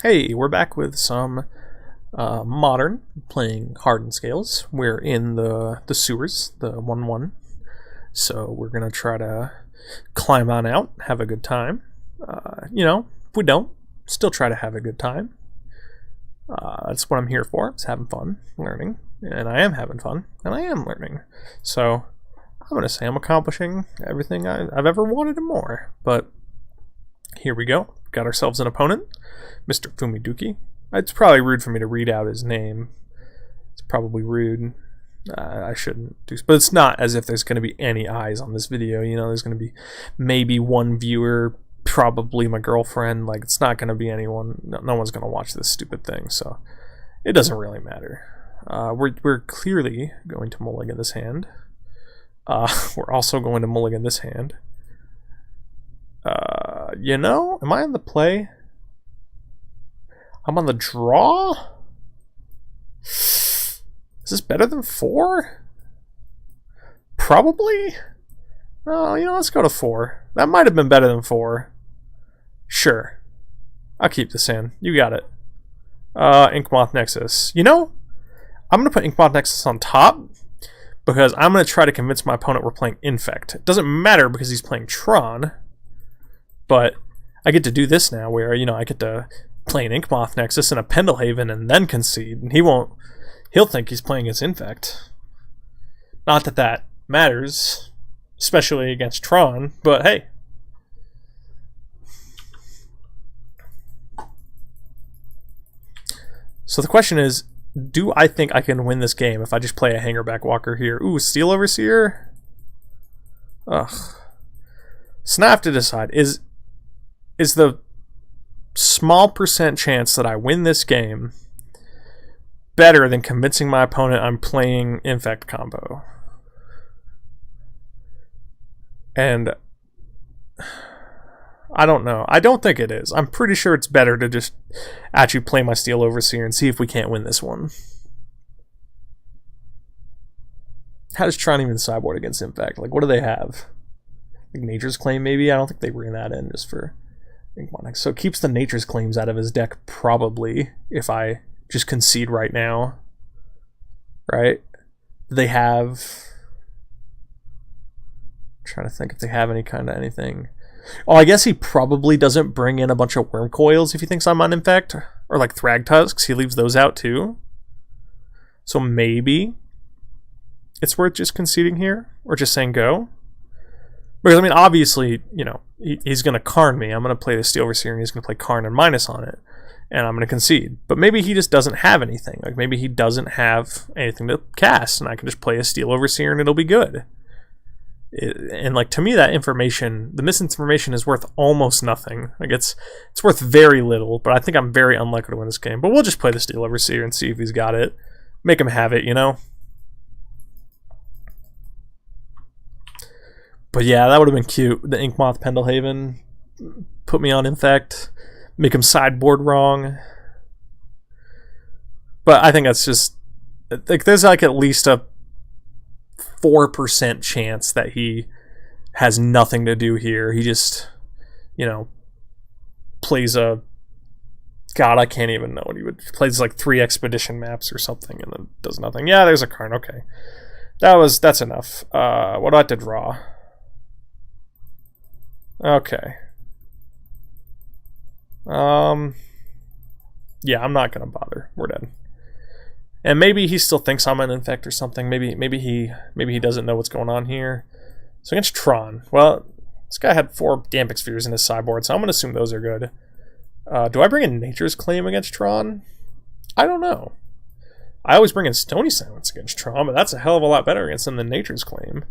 Hey, we're back with some modern playing Hardened scales. We're in the sewers, the 1-1. So we're gonna try to climb on out, have a good time. If we don't, still try to have a good time. That's what I'm here for. It's having fun, learning, and I am having fun, and I am learning. So I'm gonna say I'm accomplishing everything I've ever wanted and more. But here we go. Got ourselves an opponent, Mr. Fumiduki. It's probably rude for me to read out his name. It's probably rude. I shouldn't do, but it's not as if there's going to be any eyes on this video. You know, there's going to be maybe one viewer, probably my girlfriend. Like, it's not going to be anyone. No one's going to watch this stupid thing, so it doesn't really matter. We're clearly going to mulligan this hand. We're also going to mulligan this hand. Am I on the play? I'm on the draw? Is this better than 4? Probably? Oh, let's go to 4. That might have been better than 4. Sure. I'll keep this in. You got it. Inkmoth Nexus. I'm going to put Inkmoth Nexus on top because I'm going to try to convince my opponent we're playing Infect. It doesn't matter because he's playing Tron. But I get to do this now where, I get to play an Inkmoth Nexus and a Pendelhaven and then concede. And he'll think he's playing his Infect. Not that that matters, especially against Tron, but hey. So the question is, do I think I can win this game if I just play a Hangerback Walker here? Ooh, Steel Overseer? Ugh. So now I have to decide, is the small percent chance that I win this game better than convincing my opponent I'm playing Infect combo? And I don't know. I don't think it is. I'm pretty sure it's better to just actually play my Steel Overseer and see if we can't win this one. How does Tron even sideboard against Infect? Like, what do they have? Like Nature's Claim, maybe? I don't think they bring that in just for Inkmoth. So it keeps the Nature's Claims out of his deck, probably, if I just concede right now. Right? They have... I'm trying to think if they have any kind of anything. Oh, I guess he probably doesn't bring in a bunch of Worm Coils if he thinks I'm on Infect. Or like Thrag Tusks, he leaves those out too. So maybe it's worth just conceding here, or just saying go. Because, obviously, he's going to Karn me. I'm going to play the Steel Overseer, and he's going to play Karn and minus on it. And I'm going to concede. But maybe he just doesn't have anything. Like, maybe he doesn't have anything to cast, and I can just play a Steel Overseer, and it'll be good. To me, that information, the misinformation is worth almost nothing. Like, it's worth very little, but I think I'm very unlikely to win this game. But we'll just play the Steel Overseer and see if he's got it. Make him have it, But yeah, that would have been cute. The Inkmoth Pendelhaven put me on Infect, make him sideboard wrong. But I think that's just like there's like at least a 4% chance that he has nothing to do here. He just, plays a God, I can't even know what he would plays like 3 expedition maps or something and then does nothing. Yeah, there's a Karn. Okay. That's enough. What do I have to draw? Okay. Yeah, I'm not gonna bother. We're dead. And maybe he still thinks I'm an Infect or something. Maybe he doesn't know what's going on here. So against Tron, well, this guy had 4 Damping Spheres in his sideboard, so I'm gonna assume those are good. Do I bring in Nature's Claim against Tron? I don't know. I always bring in Stony Silence against Tron, but that's a hell of a lot better against him than Nature's Claim.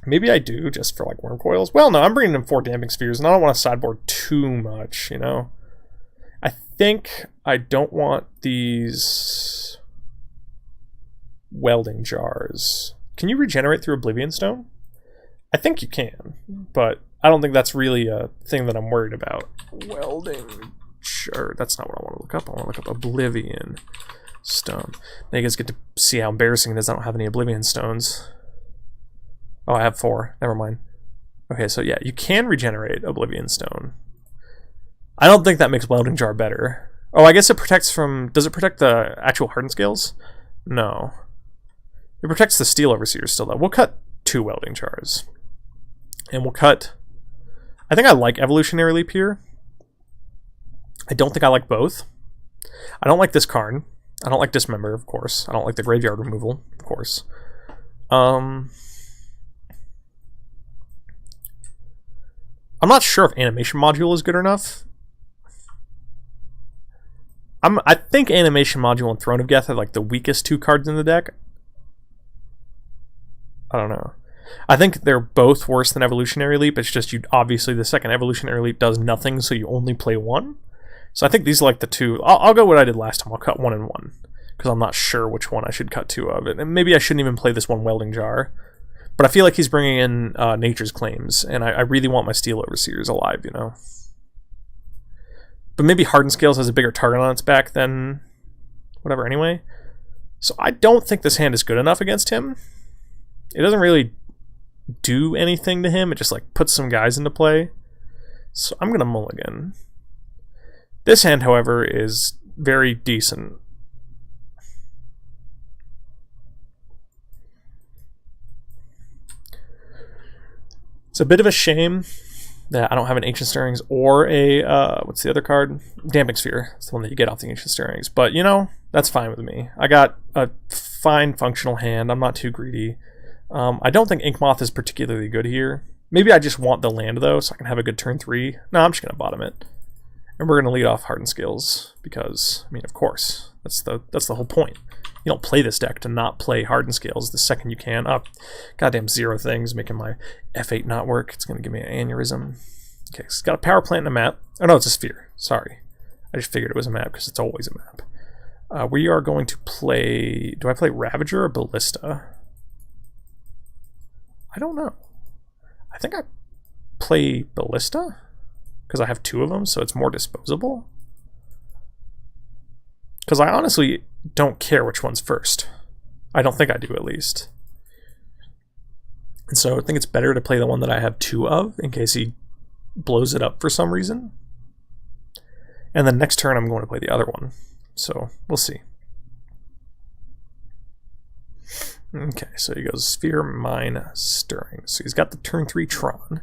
Maybe I do, just for like Worm Coils. Well, no, I'm bringing in 4 Damping Spheres, and I don't want to sideboard too much, I think I don't want these welding jars. Can you regenerate through Oblivion Stone? I think you can, but I don't think that's really a thing that I'm worried about. Welding jar. That's not what I want to look up. I want to look up Oblivion Stone. Now you guys get to see how embarrassing it is. I don't have any Oblivion Stones. Oh, I have 4. Never mind. Okay, so yeah, you can regenerate Oblivion Stone. I don't think that makes Welding Jar better. Oh, I guess it protects from... Does it protect the actual Hardened Scales? No. It protects the Steel Overseers still, though. We'll cut 2 Welding Jars. And we'll cut... I think I like Evolutionary Leap here. I don't think I like both. I don't like this card. I don't like Dismember, of course. I don't like the Graveyard Removal, of course. I'm not sure if Animation Module is good enough. I think Animation Module and Throne of Geth are like the weakest 2 cards in the deck. I don't know. I think they're both worse than Evolutionary Leap. It's just obviously the second Evolutionary Leap does nothing, so you only play 1. So I think these are like the 2. I'll go what I did last time. I'll cut 1 and 1 because I'm not sure which one I should cut 2 of. And maybe I shouldn't even play this one Welding Jar. But I feel like he's bringing in Nature's Claims, and I really want my Steel Overseers alive, you know. But maybe Hardened Scales has a bigger target on its back than whatever anyway. So I don't think this hand is good enough against him. It doesn't really do anything to him. It just like puts some guys into play. So I'm going to mulligan. This hand, however, is very decent. It's a bit of a shame that I don't have an Ancient Stirrings or a, what's the other card? Damping Sphere. It's the one that you get off the Ancient Stirrings. But, you know, that's fine with me. I got a fine functional hand. I'm not too greedy. I don't think Inkmoth is particularly good here. Maybe I just want the land, though, so I can have a good turn 3. No, I'm just going to bottom it. And we're going to lead off Hardened Scales because, I mean, of course, that's the whole point. You don't play this deck to not play Hardened Scales the second you can. Oh, goddamn 0 things making my F8 not work. It's going to give me an aneurysm. Okay, so it's got a power plant and a map. Oh, no, it's a sphere. Sorry. I just figured it was a map because it's always a map. We are going to play... Do I play Ravager or Ballista? I don't know. I think I play Ballista because I have 2 of them, so it's more disposable. Because I honestly don't care which one's first. I don't think I do, at least. And so I think it's better to play the one that I have 2 of in case he blows it up for some reason. And then next turn I'm going to play the other one. So we'll see. Okay, so he goes Sphere, Mine, Stirring. So he's got the turn 3 Tron,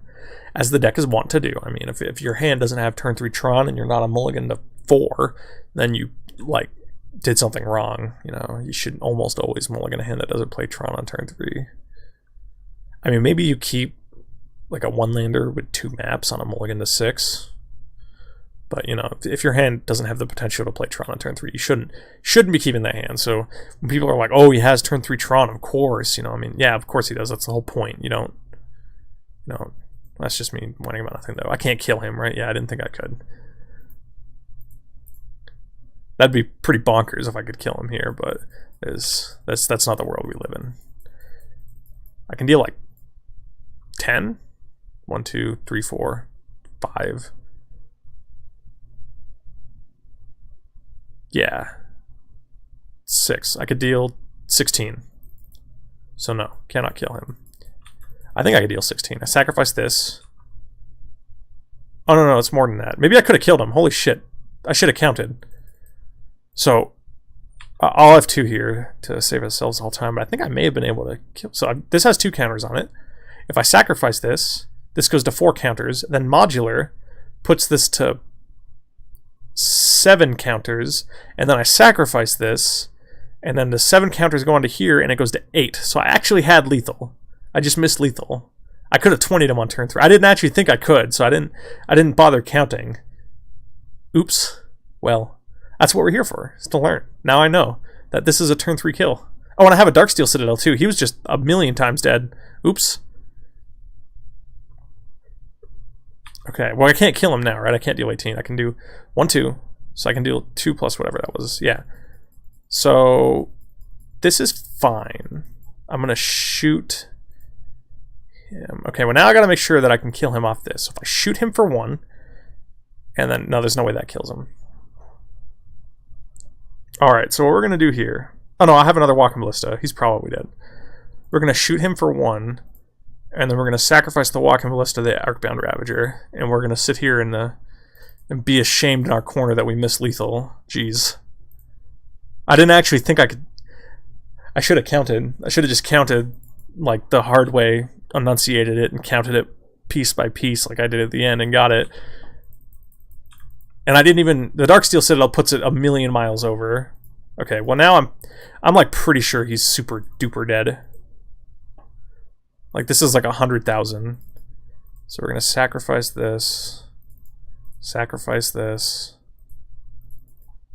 as the deck is wont to do. I mean, if your hand doesn't have turn 3 Tron and you're not a mulligan to 4, then you, like, did something wrong. You know, you should almost always mulligan a hand that doesn't play Tron on turn 3. I mean, maybe you keep, like, a 1-lander with 2 maps on a mulligan to 6. But, you know, if your hand doesn't have the potential to play Tron on turn 3, you shouldn't be keeping that hand. So when people are like, oh, he has turn 3 Tron, of course, you know, I mean, yeah, of course he does. That's the whole point. You know, that's just me whining about nothing, though. I can't kill him, right? Yeah, I didn't think I could. That'd be pretty bonkers if I could kill him here, but that's not the world we live in. I can deal, like, 10? 1, 2, 3, 4, 5... Yeah. 6. I could deal 16. So no, cannot kill him. I think I could deal 16. I sacrifice this. Oh no, it's more than that. Maybe I could have killed him. Holy shit. I should have counted. So, I'll have 2 here to save ourselves all time, but I think I may have been able to kill... So this has 2 counters on it. If I sacrifice this, this goes to 4 counters. Then Modular puts this to 7 counters, and then I sacrifice this, and then the 7 counters go on to here, and it goes to 8. So I actually had lethal. I just missed lethal. I could have 20'd him on turn 3. I didn't actually think I could, so I didn't bother counting. Oops. Well, that's what we're here for, is to learn. Now I know that this is a turn 3 kill. Oh, and I have a Darksteel Citadel too. He was just a million times dead. Oops. Okay, well I can't kill him now, right? I can't deal 18. I can do 1, 2. So I can deal 2 plus whatever that was. Yeah. So this is fine. I'm going to shoot him. Okay, well now I got to make sure that I can kill him off this. So if I shoot him for 1, and then, no, there's no way that kills him. Alright, so what we're going to do here... Oh no, I have another Walking Ballista. He's probably dead. We're going to shoot him for 1, and then we're going to sacrifice the Walking Ballista to the Arcbound Ravager, and we're going to sit here in the and be ashamed in our corner that we missed lethal. Jeez. I didn't actually think I could... I should have counted. I should have just counted, like, the hard way, enunciated it, and counted it piece by piece like I did at the end and got it. And I didn't even... The Darksteel Citadel puts it a million miles over. Okay, well now I'm like pretty sure he's super duper dead. Like this is like 100,000. So we're gonna sacrifice this. Sacrifice this.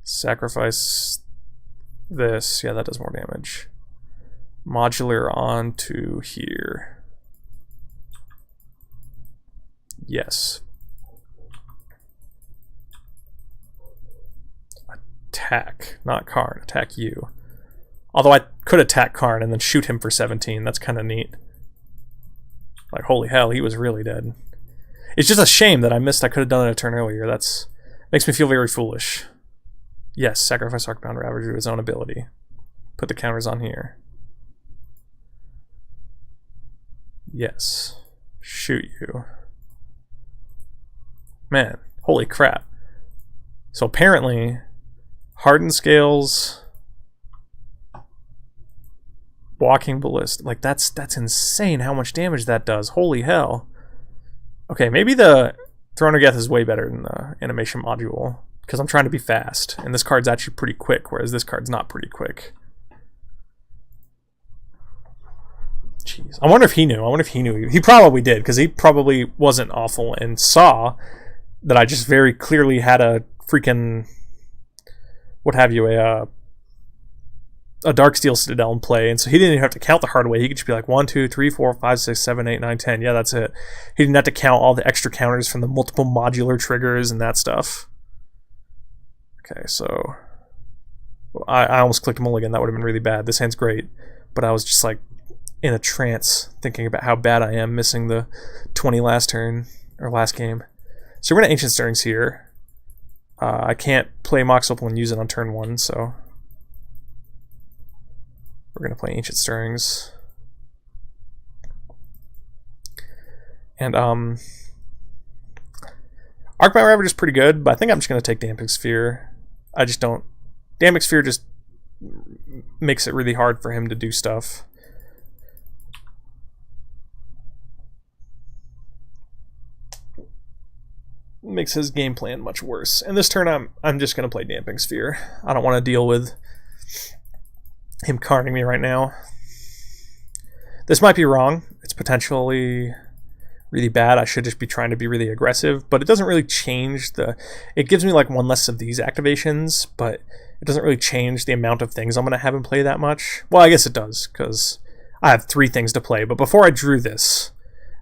Sacrifice this. Yeah, that does more damage. Modular onto here. Yes. Attack, not Karn. Attack you. Although I could attack Karn and then shoot him for 17. That's kind of neat. Like, holy hell, he was really dead. It's just a shame that I missed. I could have done it a turn earlier. That's makes me feel very foolish. Yes, sacrifice Arcbound Ravager to his own ability. Put the counters on here. Yes. Shoot you. Man, holy crap. So apparently... Hardened scales, walking ballista. Like that's insane how much damage that does. Holy hell. Okay, maybe the Throne of Geth is way better than the animation module because I'm trying to be fast, and this card's actually pretty quick, whereas this card's not pretty quick. Jeez, I wonder if he knew. I wonder if he knew. He probably did because he probably wasn't awful and saw that I just very clearly had a freaking. What have you, a Darksteel Citadel in play, and so he didn't even have to count the hard way. He could just be like 1, 2, 3, 4, 5, 6, 7, 8, 9, 10. Yeah, that's it. He didn't have to count all the extra counters from the multiple modular triggers and that stuff. Okay, so I almost clicked mulligan. That would have been really bad. This hand's great, but I was just like in a trance thinking about how bad I am missing the 20 last turn or last game. So we're gonna Ancient Stirrings here. I can't play Mox Opal and use it on turn 1, so we're going to play Ancient Stirrings. And Arcbound Ravager is pretty good, but I think I'm just going to take Damping Sphere. I just don't... Damping Sphere just makes it really hard for him to do stuff. Makes his game plan much worse. And this turn I'm just gonna play Damping Sphere. I don't want to deal with him carning me right now. This might be wrong. It's potentially really bad. I should just be trying to be really aggressive, but it doesn't really change the... It gives me like one less of these activations, but it doesn't really change the amount of things I'm gonna have him play that much. Well, I guess it does, because I have 3 things to play, but before I drew this,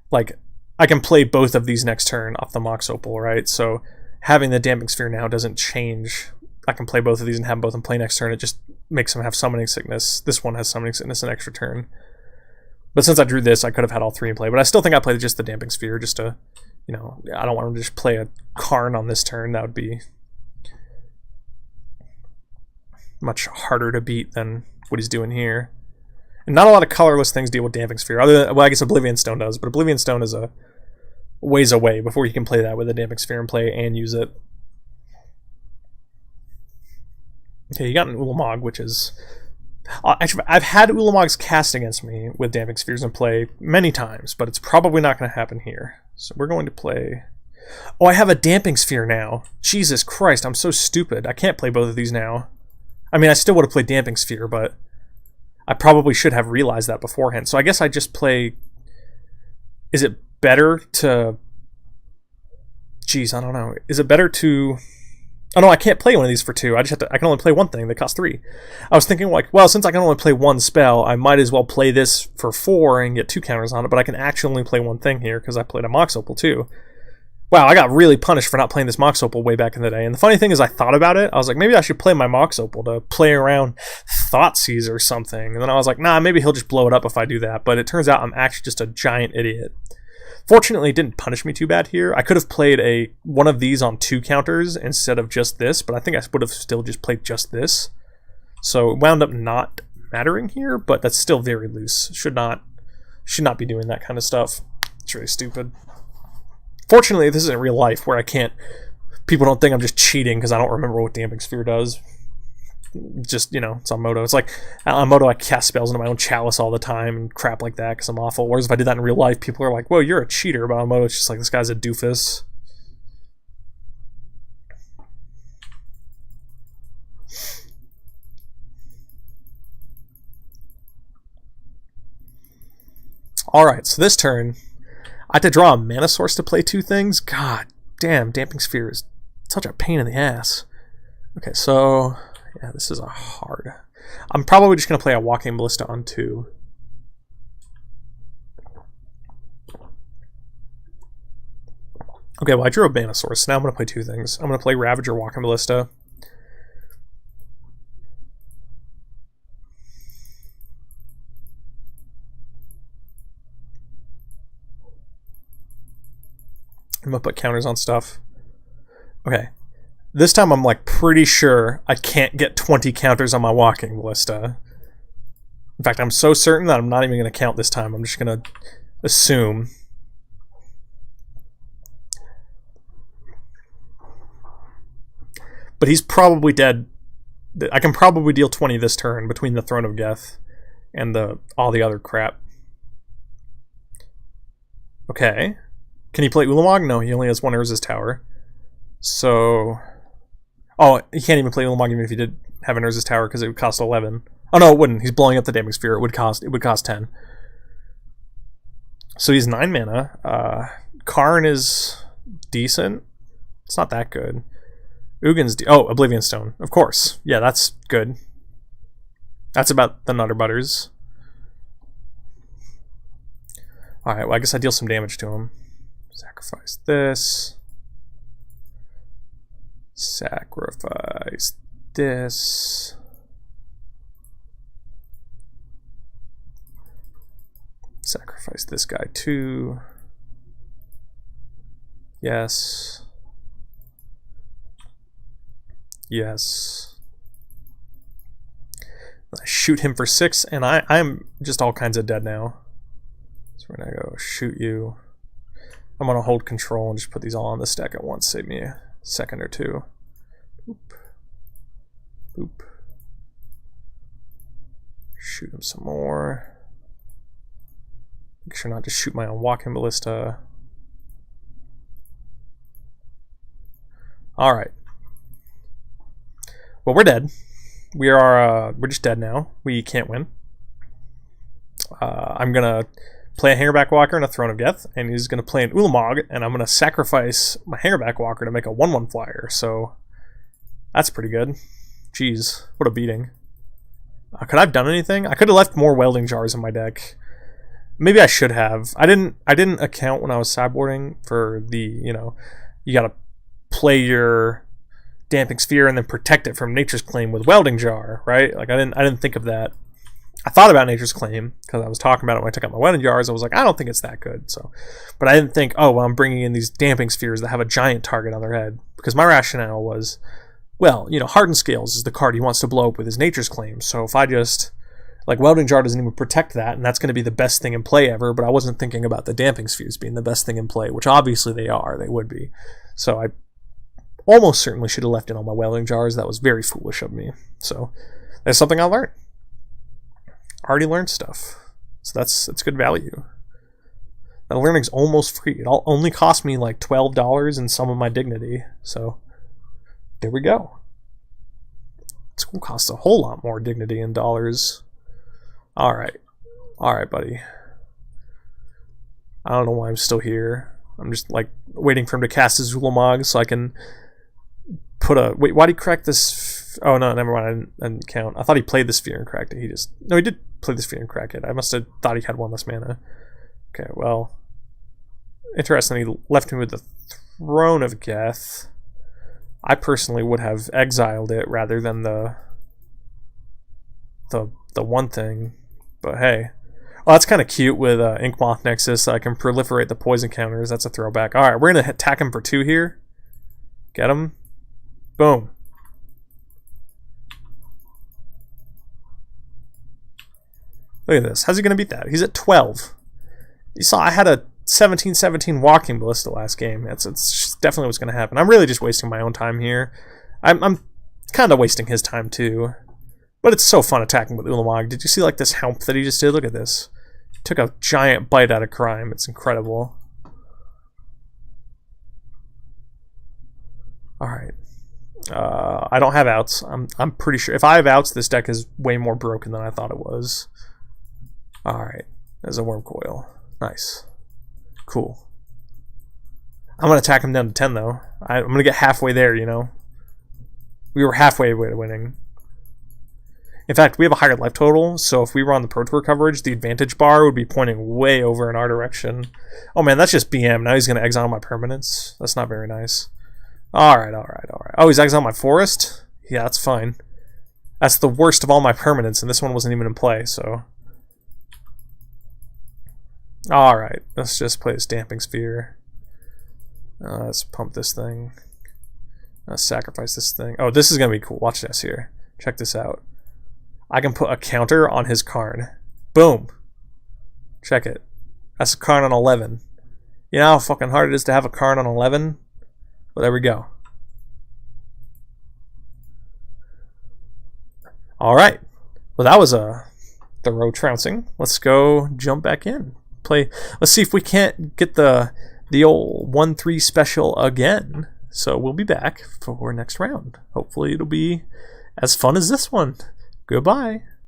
like... I can play both of these next turn off the Mox Opal, right? So having the Damping Sphere now doesn't change. I can play both of these and have both of them play next turn. It just makes them have Summoning Sickness. This one has Summoning Sickness an extra turn. But since I drew this, I could have had all 3 in play. But I still think I played just the Damping Sphere just to, you know, I don't want him to just play a Karn on this turn. That would be much harder to beat than what he's doing here. And not a lot of colorless things deal with Damping Sphere. Other than, well, I guess Oblivion Stone does, but Oblivion Stone is a ways away before you can play that with a Damping Sphere and play and use it. Okay, you got an Ulamog, which is... Actually, I've had Ulamogs cast against me with Damping Spheres in play many times, but it's probably not going to happen here. So we're going to play... Oh, I have a Damping Sphere now. Jesus Christ, I'm so stupid. I can't play both of these now. I mean, I still would have played Damping Sphere, but I probably should have realized that beforehand. So I guess I just play... Is it better to... Jeez, I don't know. Is it better to... Oh no, I can't play one of these for 2. I can only play one thing that costs 3. I was thinking like, well, since I can only play one spell, I might as well play this for 4 and get 2 counters on it, but I can actually only play one thing here because I played a Mox Opal too. Wow, I got really punished for not playing this Mox Opal way back in the day. And the funny thing is I thought about it. I was like, maybe I should play my Mox Opal to play around Thoughtseize or something. And then I was like, nah, maybe he'll just blow it up if I do that. But it turns out I'm actually just a giant idiot. Fortunately, it didn't punish me too bad here. I could have played one of these on 2 counters instead of just this, but I think I would have still just played just this. So it wound up not mattering here, but that's still very loose. Should not be doing that kind of stuff. It's really stupid. Fortunately, this isn't real life where I can't people don't think I'm just cheating because I don't remember what Damping Sphere does. Just, you know, it's on Moto. It's like on Moto I cast spells into my own chalice all the time and crap like that because I'm awful. Whereas if I did that in real life, people are like, whoa, you're a cheater. But on Moto it's just like, this guy's a doofus. Alright, so this turn I had to draw a mana source to play 2 things. God damn, Damping Sphere is such a pain in the ass. Okay, so yeah, this is a hard. I'm probably just going to play a Walking Ballista on 2. Okay, well I drew a mana source, so now I'm going to play 2 things. I'm going to play Ravager, Walking Ballista. I'm going to put counters on stuff. Okay. This time I'm like pretty sure I can't get 20 counters on my Walking Ballista. In fact, I'm so certain that I'm not even going to count this time. I'm just going to assume. But he's probably dead. I can probably deal 20 this turn between the Throne of Geth and all the other crap. Okay. Can he play Ulamog? No, he only has 1 Urza's Tower. So... Oh, he can't even play Ulamog even if he did have an Urza's Tower because it would cost 11. Oh no, it wouldn't. He's blowing up the Damping Sphere. It would cost 10. So he's 9 mana. Karn is decent. It's not that good. Ugin's... Oblivion Stone. Of course. Yeah, that's good. That's about the Nutter Butters. Alright, well I guess I deal some damage to him. Sacrifice this. Sacrifice this. Sacrifice this guy too. Yes. Yes. I shoot him for 6, and I'm just all kinds of dead now. So we're gonna go shoot you. I'm gonna hold control and just put these all on the stack at once. Save me a second or two. Boop. Boop. Shoot him some more. Make sure not to shoot my own Walking Ballista. Alright. Well, we're dead. We're just dead now. We can't win. I'm gonna play a Hangerback Walker and a Throne of Geth, and he's going to play an Ulamog, and I'm going to sacrifice my Hangerback Walker to make a 1/1 flyer, so that's pretty good. Jeez, what a beating. Could I have done anything? I could have left more Welding Jars in my deck. Maybe I should have. I didn't account when I was sideboarding for the, you know, you got to play your Damping Sphere and then protect it from Nature's Claim with Welding Jar, right? Like I didn't think of that. I thought about Nature's Claim because I was talking about it when I took out my Welding Jars. I was like, I don't think it's that good. So, but I didn't think, oh, well, I'm bringing in these Damping Spheres that have a giant target on their head. Because my rationale was, well, you know, Hardened Scales is the card he wants to blow up with his Nature's Claim. So if I just, like, Welding Jar doesn't even protect that, and that's going to be the best thing in play ever. But I wasn't thinking about the Damping Spheres being the best thing in play, which obviously they are. They would be. So I almost certainly should have left in all my Welding Jars. That was very foolish of me. So that's something I learned. Already learned stuff, so that's good value. Now learning's almost free. It only cost me like $12 and some of my dignity, so there we go. It's gonna cost a whole lot more dignity in dollars. Alright, buddy. I don't know why I'm still here. I'm just like waiting for him to cast his Ulamog so I can put a... Wait, why'd he crack this? Oh no, never mind, I didn't count. I thought he played the Sphere and cracked it. No, he did play the Sphere and crack it. I must have thought he had 1 less mana. Okay, well, interesting. He left me with the Throne of Geth. I personally would have exiled it rather than the one thing. But hey, well, that's kind of cute with Inkmoth Nexus. I can proliferate the poison counters. That's a throwback. All right, we're gonna attack him for 2 here. Get him. Boom. Look at this. How's he going to beat that? He's at 12. You saw I had a 17-17 walking ballista last game. It's definitely what's going to happen. I'm really just wasting my own time here. I'm kind of wasting his time too. But it's so fun attacking with Ulamog. Did you see like this help that he just did? Look at this. Took a giant bite out of crime. It's incredible. Alright. I don't have outs. I'm pretty sure. If I have outs, this deck is way more broken than I thought it was. Alright. There's a worm coil. Nice. Cool. I'm going to attack him down to 10 though. I'm going to get halfway there, you know. We were halfway to winning. In fact, we have a higher life total, so if we were on the Pro Tour coverage, the advantage bar would be pointing way over in our direction. Oh man, that's just BM. Now he's going to exile my permanents. That's not very nice. Alright. Oh, he's exiling my forest? Yeah, that's fine. That's the worst of all my permanents, and this one wasn't even in play, so... Alright, let's just play this Damping Sphere. Let's pump this thing. Let's sacrifice this thing. Oh, this is going to be cool. Watch this here. Check this out. I can put a counter on his Karn. Boom. Check it. That's a Karn on 11. You know how fucking hard it is to have a Karn on 11? Well, there we go. Alright. Well, that was a thorough trouncing. Let's go jump back in. Let's see if we can't get the old 1-3 special again. So we'll be back for next round. Hopefully it'll be as fun as this one. Goodbye.